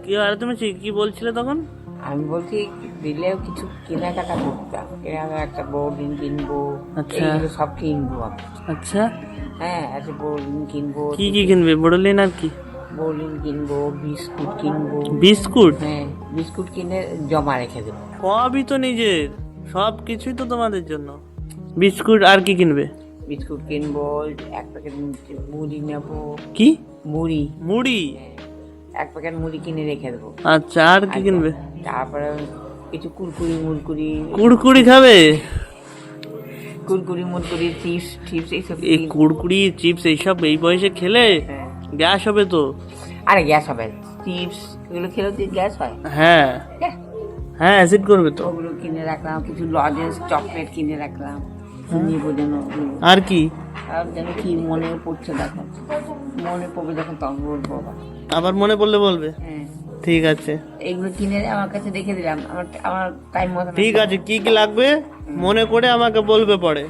কি আর তুমি কি বলছিলে তখন? আমি বলছি দিলেও কিছু কেনাকাটা করতাম, একটা বোর্ডিং কিনবো, আচ্ছা। এইগুলো সব কিনবো আমি। আচ্ছা, হ্যাঁ, একটা বোর্ডিং কিনবো। কি কি কিনবে? বোরোলিন আর কি? বোর্ডিং কিনবো, বিস্কুট কিনবো। বিস্কুট? হ্যাঁ, বিস্কুট কিনে জমা রেখে দেবো। সবই তো নিজের, সব কিছুই তো তোমাদের জন্য। বিস্কুট আর কি কিনবে? বিস্কুট কিনবো, এক প্যাকেট মুড়ি নেবো। কি? মুড়ি, মুড়ি? এক প্যাকেট মুড়ি কিনে রেখে দেবো। আচ্ছা, আর কি কিনবে? তারপরে কিছু কুরকুরি মুরকুরি, কুড়কুড়ি খাবে? মুরকুরি, চিপস টিপস এইসব এই কুড়কুড়ি চিপস এইসব এই বয়সে খেলে হ্যাঁ। গ্যাস হবে তো। আরে গ্যাস হবে, চিপস এগুলো খেলেও তো গ্যাস হয়। হ্যাঁ হ্যাঁ, হ্যাঁ, অ্যাসিড করবে তো। ওগুলো কিনে রাখলাম, কিছু লজেন্স চকলেট কিনে রাখলাম, নিবো যেন। আর কি? আর যেন কি মনে পড়ছে, দেখো মনে পড়বে যখন তখন বলবো আবার। আবার মনে পড়লে বলবে। হ্যাঁ, ঠিক আছে, এইগুলো কিনে আমার কাছে রেখে দিলাম, আমার টাইম মতো। ঠিক আছে, কি কি লাগবে মনে করে আমাকে বলবে পরে।